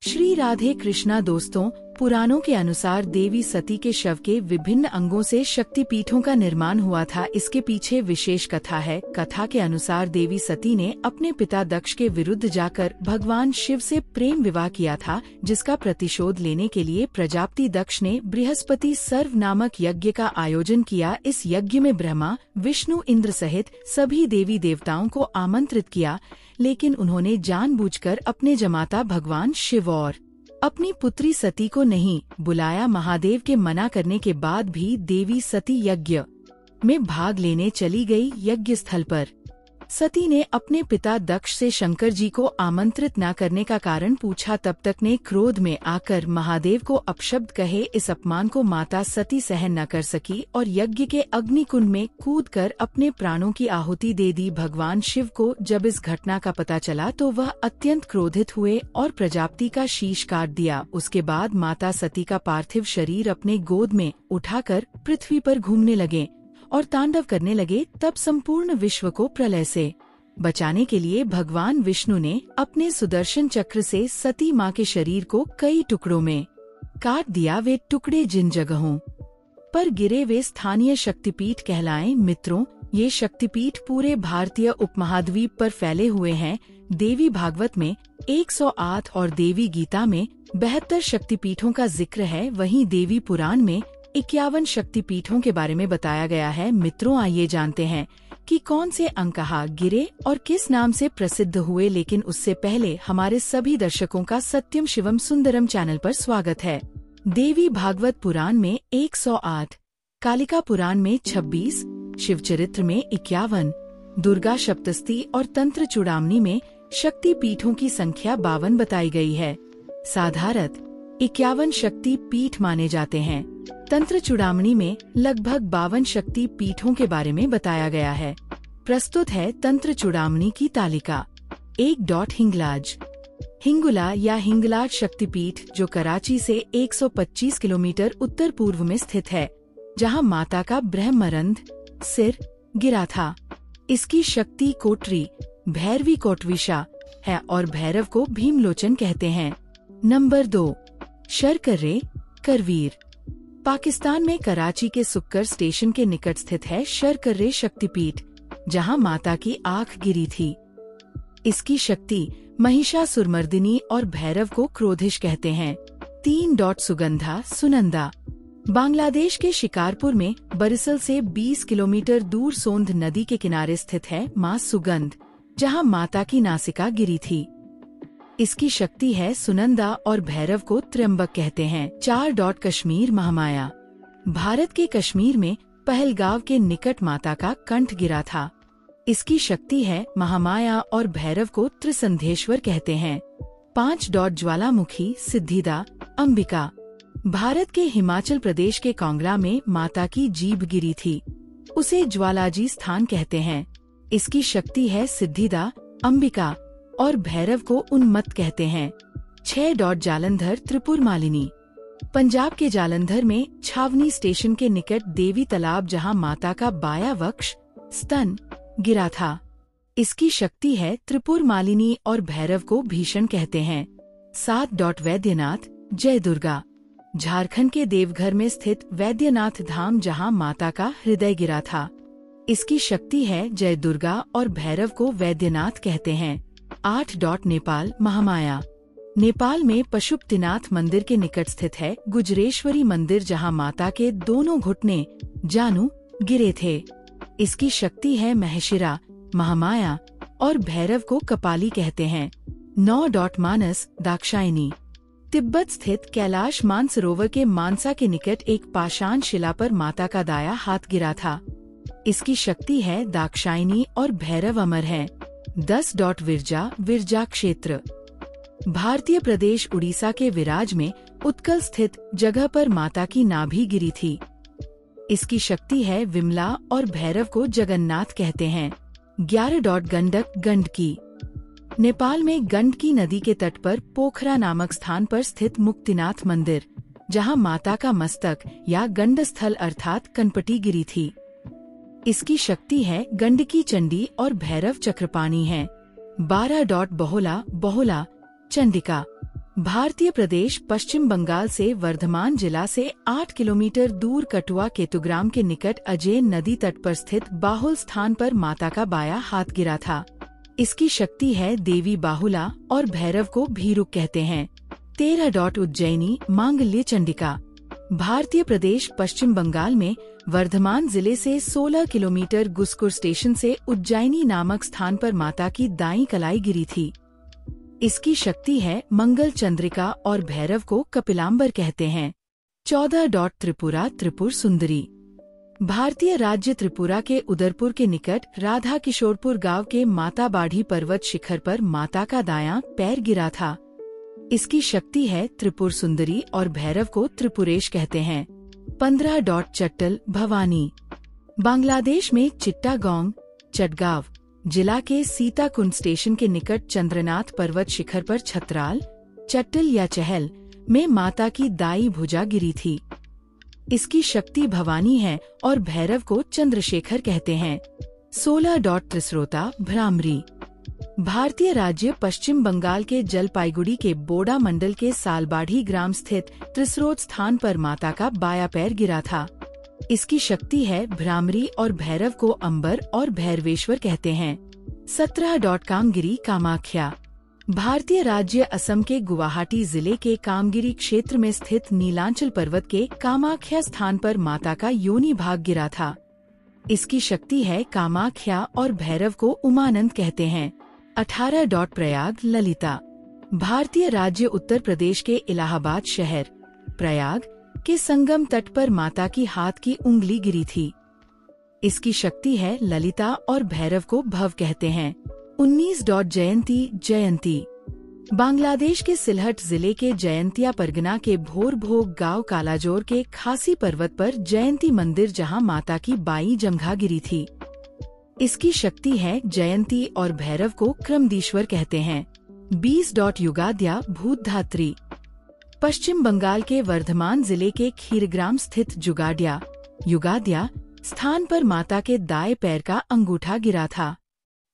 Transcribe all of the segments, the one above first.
श्री राधे कृष्णा। दोस्तों, पुराणों के अनुसार देवी सती के शव के विभिन्न अंगों से शक्तिपीठों का निर्माण हुआ था। इसके पीछे विशेष कथा है। कथा के अनुसार देवी सती ने अपने पिता दक्ष के विरुद्ध जाकर भगवान शिव से प्रेम विवाह किया था, जिसका प्रतिशोध लेने के लिए प्रजापति दक्ष ने बृहस्पति सर्व नामक यज्ञ का आयोजन किया। इस यज्ञ में ब्रह्मा, विष्णु, इंद्र सहित सभी देवी देवताओं को आमंत्रित किया, लेकिन उन्होंने जानबूझकर अपने जमाता भगवान शिव और अपनी पुत्री सती को नहीं बुलाया। महादेव के मना करने के बाद भी देवी सती यज्ञ में भाग लेने चली गई। यज्ञ स्थल पर सती ने अपने पिता दक्ष से शंकर जी को आमंत्रित न करने का कारण पूछा। तब तक ने क्रोध में आकर महादेव को अपशब्द कहे। इस अपमान को माता सती सहन न कर सकी और यज्ञ के अग्निकुंड में कूदकर अपने प्राणों की आहुति दे दी। भगवान शिव को जब इस घटना का पता चला तो वह अत्यंत क्रोधित हुए और प्रजापति का शीश काट दिया। उसके बाद माता सती का पार्थिव शरीर अपने गोद में उठाकर पृथ्वी पर घूमने लगे और तांडव करने लगे। तब संपूर्ण विश्व को प्रलय से बचाने के लिए भगवान विष्णु ने अपने सुदर्शन चक्र से सती माँ के शरीर को कई टुकड़ों में काट दिया। वे टुकड़े जिन जगहों पर गिरे वे स्थानीय शक्तिपीठ कहलाएं। मित्रों, ये शक्तिपीठ पूरे भारतीय उपमहाद्वीप पर फैले हुए हैं। देवी भागवत में 108 और देवी गीता में 72 शक्तिपीठों का जिक्र है। वहीं देवी पुराण में 51 शक्तिपीठों के बारे में बताया गया है। मित्रों, आइए जानते हैं कि कौन से अंग कहाँ गिरे और किस नाम से प्रसिद्ध हुए। लेकिन उससे पहले हमारे सभी दर्शकों का सत्यम शिवम सुंदरम चैनल पर स्वागत है। देवी भागवत पुराण में 108, कालिका पुराण में 26, शिवचरित्र में 51, दुर्गा सप्तशती और तंत्र चूड़ामणि में शक्तिपीठों की संख्या 52 बताई गई है। साधारणतः 51 शक्ति पीठ माने जाते हैं। तंत्र चूड़ामणि में लगभग 52 शक्ति पीठों के बारे में बताया गया है। प्रस्तुत है तंत्र चूड़ामणि की तालिका। 1. हिंगलाज। हिंगुला या हिंगलाज शक्तिपीठ जो कराची से 125 किलोमीटर उत्तर पूर्व में स्थित है, जहां माता का ब्रह्मरंध सिर गिरा था। इसकी शक्ति कोटरी भैरवी कोटविशा है और भैरव को भीमलोचन कहते हैं। नंबर 2. शरकर्रे करवीर। पाकिस्तान में कराची के सुक्कर स्टेशन के निकट स्थित है शरकर्रे शक्तिपीठ, जहां माता की आंख गिरी थी। इसकी शक्ति महिषासुरमर्दिनी और भैरव को क्रोधिश कहते हैं। 3. सुगंधा सुनंदा। बांग्लादेश के शिकारपुर में बरिसल से 20 किलोमीटर दूर सोंध नदी के किनारे स्थित है मां सुगंध, जहां माता की नासिका गिरी थी। इसकी शक्ति है सुनंदा और भैरव को त्र्यंबक कहते हैं। 4. कश्मीर महामाया। भारत के कश्मीर में पहलगांव के निकट माता का कंठ गिरा था। इसकी शक्ति है महामाया और भैरव को त्रिसंधेश्वर कहते हैं। 5. ज्वालामुखी सिद्धिदा अंबिका। भारत के हिमाचल प्रदेश के कांगड़ा में माता की जीभ गिरी थी। उसे ज्वालाजी स्थान कहते हैं। इसकी शक्ति है सिद्धिदा अंबिका और भैरव को उन्मत्त कहते हैं। 6. जालंधर त्रिपुर मालिनी। पंजाब के जालंधर में छावनी स्टेशन के निकट देवी तालाब, जहां माता का बायां वक्ष स्तन गिरा था। इसकी शक्ति है त्रिपुर मालिनी और भैरव को भीषण कहते हैं। 7. वैद्यनाथ जय दुर्गा। झारखंड के देवघर में स्थित वैद्यनाथ धाम, जहां माता का हृदय गिरा था। इसकी शक्ति है जय दुर्गा और भैरव को वैद्यनाथ कहते हैं। 8. नेपाल महामाया। नेपाल में पशुपतिनाथ मंदिर के निकट स्थित है गुजरेश्वरी मंदिर, जहां माता के दोनों घुटने जानू गिरे थे। इसकी शक्ति है महशिरा महामाया और भैरव को कपाली कहते हैं। 9. मानस दाक्षायणी। तिब्बत स्थित कैलाश मानसरोवर के मानसा के निकट एक पाषाण शिला पर माता का दायां हाथ गिरा था। इसकी शक्ति है दाक्षायणी और भैरव अमर है। 10. विरजा विरजा क्षेत्र। भारतीय प्रदेश उड़ीसा के विराज में उत्कल स्थित जगह पर माता की नाभि गिरी थी। इसकी शक्ति है विमला और भैरव को जगन्नाथ कहते हैं। 11. गंडक गंडकी। नेपाल में गंडकी नदी के तट पर पोखरा नामक स्थान पर स्थित मुक्तिनाथ मंदिर, जहां माता का मस्तक या गंडस्थल अर्थात कनपटी गिरी थी। इसकी शक्ति है गंडकी चंडी और भैरव चक्रपाणी है। 12. बहुला बहुला चंडिका। भारतीय प्रदेश पश्चिम बंगाल से वर्धमान जिला से 8 किलोमीटर दूर कटुआ केतुग्राम के निकट अजय नदी तट पर स्थित बाहुल स्थान पर माता का बायां हाथ गिरा था। इसकी शक्ति है देवी बाहुला और भैरव को भीरुक कहते हैं। 13 उज्जैनी मांगल्य चंडिका। भारतीय प्रदेश पश्चिम बंगाल में वर्धमान जिले से 16 किलोमीटर गुसकुर स्टेशन से उज्जैनी नामक स्थान पर माता की दाईं कलाई गिरी थी। इसकी शक्ति है मंगल चंद्रिका और भैरव को कपिलांबर कहते हैं। 14 त्रिपुरा त्रिपुर सुंदरी। भारतीय राज्य त्रिपुरा के उदयपुर के निकट राधा किशोरपुर गांव के माता बाढ़ी पर्वत शिखर पर माता का दायां पैर गिरा था। इसकी शक्ति है त्रिपुर सुंदरी और भैरव को त्रिपुरेश कहते हैं। 15 चट्टल भवानी। बांग्लादेश में चिट्टागोंग चटगांव जिला के सीताकुंड स्टेशन के निकट चंद्रनाथ पर्वत शिखर पर छतराल चट्टल या चहल में माता की दाई भुजा गिरी थी। इसकी शक्ति भवानी है और भैरव को चंद्रशेखर कहते हैं। 16 त्रिस्रोता भ्रामरी। भारतीय राज्य पश्चिम बंगाल के जलपाईगुड़ी के बोडा मंडल के सालबाढ़ी ग्राम स्थित त्रिस्रोत स्थान पर माता का बायां पैर गिरा था। इसकी शक्ति है भ्रामरी और भैरव को अंबर और भैरवेश्वर कहते हैं। 17 कामगिरी कामाख्या। भारतीय राज्य असम के गुवाहाटी जिले के कामगिरी क्षेत्र में स्थित नीलांचल पर्वत के कामाख्या स्थान पर माता का योनि भाग गिरा था। इसकी शक्ति है कामाख्या और भैरव को उमानंद कहते हैं। 18 प्रयाग ललिता। भारतीय राज्य उत्तर प्रदेश के इलाहाबाद शहर प्रयाग के संगम तट पर माता की हाथ की उंगली गिरी थी। इसकी शक्ति है ललिता और भैरव को भव कहते हैं। 19 जयंती जयंती। बांग्लादेश के सिलहट जिले के जयंतिया परगना के भोरभोग गांव कालाजोर के खासी पर्वत पर जयंती मंदिर जहां माता की बाई जंघा गिरी थी। इसकी शक्ति है जयंती और भैरव को क्रमदीश्वर कहते हैं। 20 युगाद्या भूतधात्री। पश्चिम बंगाल के वर्धमान जिले के खीरग्राम स्थित युगाद्या स्थान पर माता के दाएं पैर का अंगूठा गिरा था।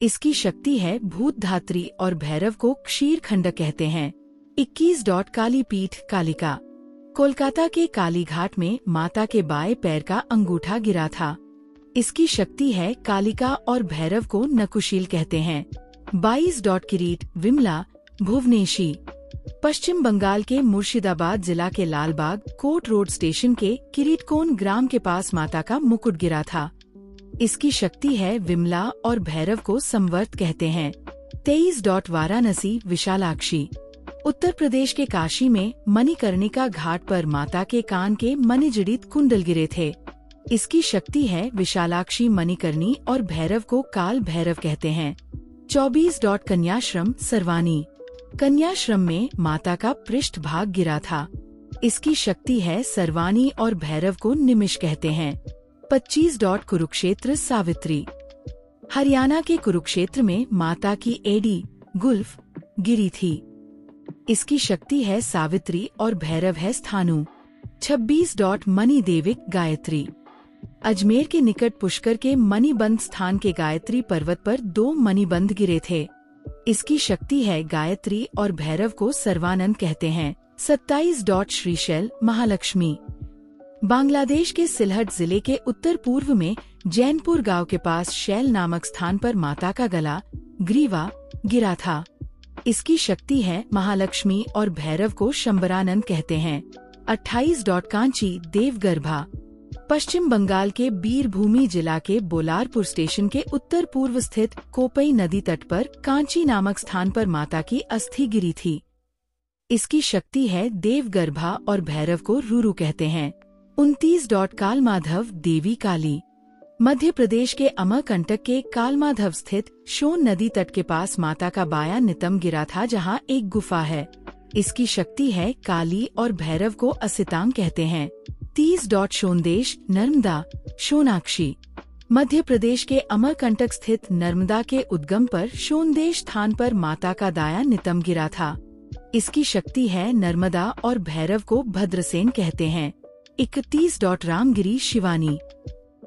इसकी शक्ति है भूतधात्री और भैरव को क्षीरखंड कहते हैं। 21 काली पीठ कालिका। कोलकाता के कालीघाट में माता के बाएं पैर का अंगूठा गिरा था। इसकी शक्ति है कालिका और भैरव को नकुशील कहते हैं। 22 किरीट विमला भुवनेशी। पश्चिम बंगाल के मुर्शिदाबाद जिला के लालबाग कोट रोड स्टेशन के किरीटकोन ग्राम के पास माता का मुकुट गिरा था। इसकी शक्ति है विमला और भैरव को संवर्त कहते हैं। 23 वाराणसी विशालाक्षी। उत्तर प्रदेश के काशी में मणिकर्णिका घाट पर माता के कान के मणिजड़ित कुंडल गिरे थे। इसकी शक्ति है विशालाक्षी मणिकर्णी और भैरव को काल भैरव कहते हैं। 24 कन्याश्रम सर्वानी। कन्याश्रम में माता का पृष्ठ भाग गिरा था। इसकी शक्ति है सर्वानी और भैरव को निमिष कहते हैं। 25 कुरुक्षेत्र सावित्री। हरियाणा के कुरुक्षेत्र में माता की एडी गुल्फ गिरी थी। इसकी शक्ति है सावित्री और भैरव है स्थानु। 26 मणिदेविक गायत्री। अजमेर के निकट पुष्कर के मणिबंध स्थान के गायत्री पर्वत पर 2 मणिबंध गिरे थे। इसकी शक्ति है गायत्री और भैरव को सर्वानंद कहते हैं। 27 श्रीशैल महालक्ष्मी। बांग्लादेश के सिलहट जिले के उत्तर पूर्व में जैनपुर गांव के पास शैल नामक स्थान पर माता का गला ग्रीवा गिरा था। इसकी शक्ति है महालक्ष्मी और भैरव को शंबरानंद कहते हैं। 28 कांची देवगर्भा। पश्चिम बंगाल के बीरभूमि जिला के बोलारपुर स्टेशन के उत्तर पूर्व स्थित कोपई नदी तट पर कांची नामक स्थान पर माता की अस्थि गिरी थी। इसकी शक्ति है देवगर्भा और भैरव को रूरू कहते हैं। 29 कालमाधव देवी काली। मध्य प्रदेश के अमरकंटक के कालमाधव स्थित सोन नदी तट के पास माता का बायां नितंब गिरा था जहां एक गुफा है। इसकी शक्ति है काली और भैरव को असितांग कहते हैं। 30 सोनदेश नर्मदा सोनाक्षी। मध्य प्रदेश के अमरकंटक स्थित नर्मदा के उद्गम पर सोनदेश स्थान पर माता का दायां नितंब गिरा था। इसकी शक्ति है नर्मदा और भैरव को भद्रसेन कहते हैं। 31 रामगिरी शिवानी।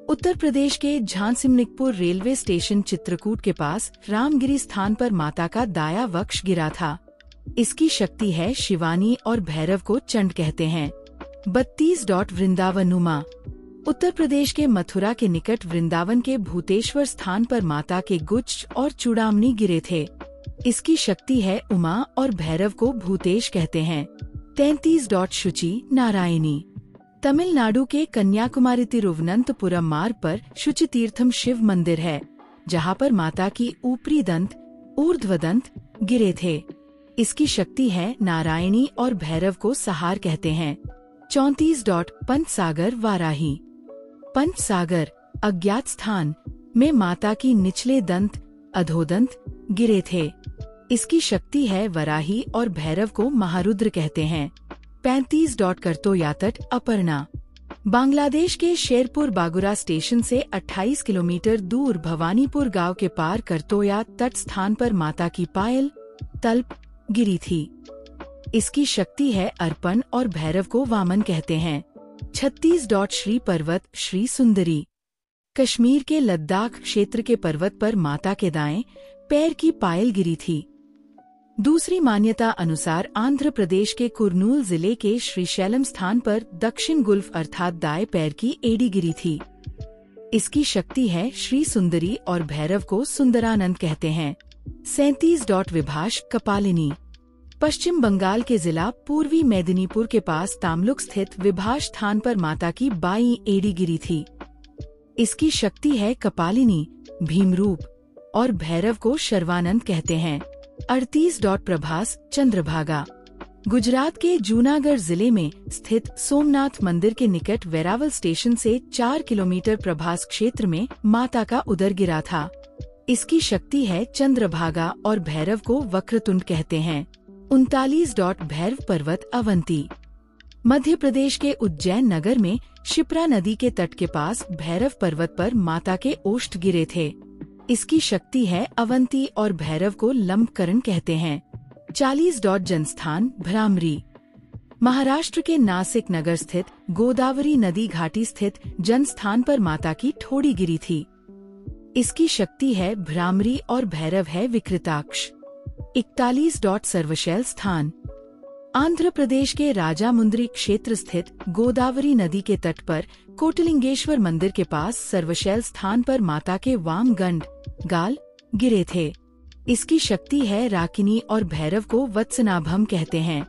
उत्तर प्रदेश के झांसिमनिकपुर रेलवे स्टेशन चित्रकूट के पास रामगिरी स्थान पर माता का दायां वक्ष गिरा था। इसकी शक्ति है शिवानी और भैरव को चंड कहते हैं। 32. वृंदावनुमा। उत्तर प्रदेश के मथुरा के निकट वृंदावन के भूतेश्वर स्थान पर माता के गुच्छ और चूड़ामणि गिरे थे। इसकी शक्ति है उमा और भैरव को भूतेश कहते हैं। 33. शुचि नारायणी। तमिलनाडु के कन्याकुमारी तिरुवनंतपुरम मार्ग पर शुचि तीर्थम शिव मंदिर है, जहां पर माता की ऊपरी दंत ऊर्ध्व दंत गिरे थे। इसकी शक्ति है नारायणी और भैरव को सहार कहते हैं। 34. पंचसागर वाराही। पंचसागर अज्ञात स्थान में माता की निचले दंत अधोदंत गिरे थे। इसकी शक्ति है वराही और भैरव को महारुद्र कहते हैं। 35. करतोया तट अपर्णा। बांग्लादेश के शेरपुर बागुरा स्टेशन से 28 किलोमीटर दूर भवानीपुर गांव के पार करतोया तट स्थान पर माता की पायल तल्प गिरी थी। इसकी शक्ति है अर्पण और भैरव को वामन कहते हैं। 36. श्री पर्वत श्री सुंदरी। कश्मीर के लद्दाख क्षेत्र के पर्वत पर माता के दाएं पैर की पायल गिरी थी। दूसरी मान्यता अनुसार आंध्र प्रदेश के कुर्नूल जिले के श्रीशैलम स्थान पर दक्षिण गुल्फ अर्थात दाएं पैर की एड़ी गिरी थी। इसकी शक्ति है श्री सुंदरी और भैरव को सुंदरानंद कहते हैं। 37. विभाष कपालिनी। पश्चिम बंगाल के जिला पूर्वी मेदिनीपुर के पास तामलुक स्थित विभाष स्थान पर माता की बाईं एड़ी गिरी थी। इसकी शक्ति है कपालिनी, भीमरूप और भैरव को शर्वानंद कहते हैं। 38. प्रभास चंद्रभागा। गुजरात के जूनागढ़ जिले में स्थित सोमनाथ मंदिर के निकट वेरावल स्टेशन से 4 किलोमीटर प्रभास क्षेत्र में माता का उदर गिरा था। इसकी शक्ति है चंद्रभागा और भैरव को वक्रतुंड कहते हैं। 39. भैरव पर्वत अवंती। मध्य प्रदेश के उज्जैन नगर में शिप्रा नदी के तट के पास भैरव पर्वत पर माता के ओष्ठ गिरे थे। इसकी शक्ति है अवंती और भैरव को लंबकरण कहते हैं। 40. जनस्थान भ्रामरी। महाराष्ट्र के नासिक नगर स्थित गोदावरी नदी घाटी स्थित जनस्थान पर माता की ठोड़ी गिरी थी। इसकी शक्ति है भ्रामरी और भैरव है विकृताक्ष। 41. सर्वशैल स्थान। आंध्र प्रदेश के राजामुंद्री क्षेत्र स्थित गोदावरी नदी के तट पर कोटलिंगेश्वर मंदिर के पास सर्वशैल स्थान पर माता के वाम गंड गाल गिरे थे। इसकी शक्ति है राकिनी और भैरव को वत्सनाभम कहते हैं।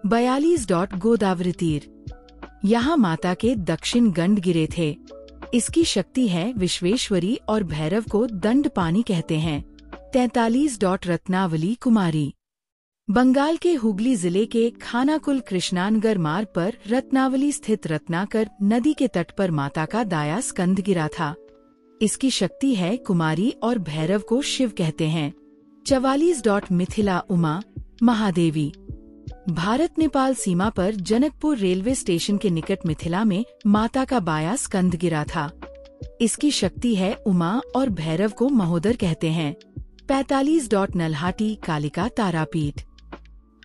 42. गोदावरी तीर। यहाँ माता के दक्षिण गंड गिरे थे। इसकी शक्ति है विश्वेश्वरी और भैरव को दंड पानी कहते हैं। 43. रत्नावली कुमारी। बंगाल के हुगली जिले के खानाकुल कृष्णानगर मार्ग पर रत्नावली स्थित रत्नाकर नदी के तट पर माता का दाया स्कंद गिरा था। इसकी शक्ति है कुमारी और भैरव को शिव कहते हैं। 44. मिथिला उमा महादेवी। भारत नेपाल सीमा पर जनकपुर रेलवे स्टेशन के निकट मिथिला में माता का बाया स्कंद गिरा था। इसकी शक्ति है उमा और भैरव को महोदर कहते हैं। 45. नल्हाटी कालिका तारापीठ।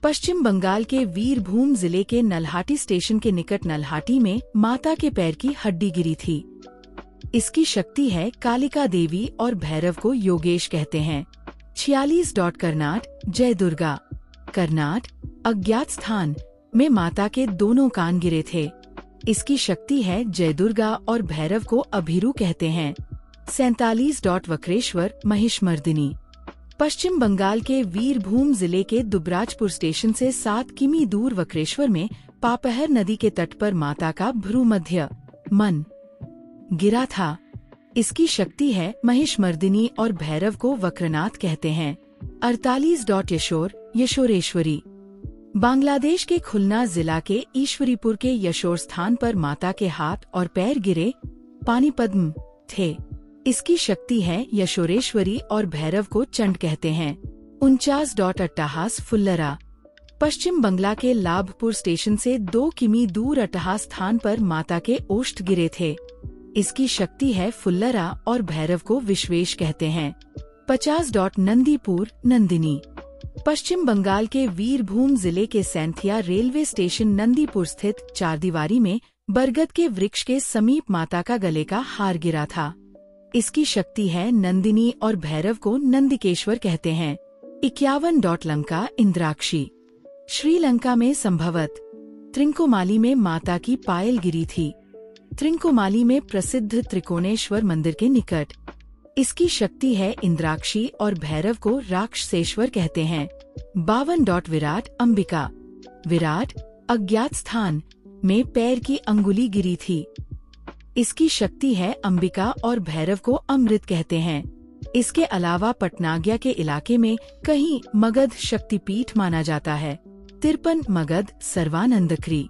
पश्चिम बंगाल के वीरभूम जिले के नल्हाटी स्टेशन के निकट नल्हाटी में माता के पैर की हड्डी गिरी थी। इसकी शक्ति है कालिका देवी और भैरव को योगेश कहते हैं। 46. कर्नाट जय दुर्गा। कर्नाट अज्ञात स्थान में माता के दोनों कान गिरे थे। इसकी शक्ति है जय दुर्गा और भैरव को अभिरू कहते हैं। 47. वक्रेश्वर महिषमर्दिनी। पश्चिम बंगाल के वीरभूम जिले के दुबराजपुर स्टेशन से 7 किमी दूर वक्रेश्वर में पापहर नदी के तट पर माता का भ्रूमध्य मन गिरा था। इसकी शक्ति है महिषमर्दिनी और भैरव को वक्रनाथ कहते हैं। 48. यशोरेश्वरी। बांग्लादेश के खुलना जिला के ईश्वरीपुर के यशोर स्थान पर माता के हाथ और पैर गिरे पानी पद्म थे। इसकी शक्ति है यशोरेश्वरी और भैरव को चंड कहते हैं। 49. अट्टहास फुल्लरा। पश्चिम बंगला के लाभपुर स्टेशन से 2 किमी दूर अट्टहास स्थान पर माता के ओष्ठ गिरे थे। इसकी शक्ति है फुल्लरा और भैरव को विश्वेश कहते हैं। 50. नंदीपुर नंदिनी। पश्चिम बंगाल के वीरभूम जिले के सैंथिया रेलवे स्टेशन नंदीपुर स्थित चारदीवारी में बरगद के वृक्ष के समीप माता का गले का हार गिरा था। इसकी शक्ति है नंदिनी और भैरव को नंदिकेश्वर कहते हैं। 51. लंका इंद्राक्षी। श्रीलंका में संभवत त्रिंकोमाली में माता की पायल गिरी थी। त्रिंकोमाली में प्रसिद्ध त्रिकोणेश्वर मंदिर के निकट। इसकी शक्ति है इंद्राक्षी और भैरव को राक्षसेश्वर कहते हैं। 52. विराट अंबिका। विराट अज्ञात स्थान में पैर की अंगुली गिरी थी। इसकी शक्ति है अंबिका और भैरव को अमृत कहते हैं। इसके अलावा पटनाग्या के इलाके में कहीं मगध शक्तिपीठ माना जाता है। 53. मगध सर्वानंदक्री।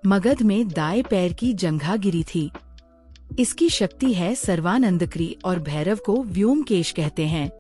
मगध में दाएं पैर की जंघा गिरी थी। इसकी शक्ति है सर्वानंदक्री और भैरव को व्योमकेश कहते हैं।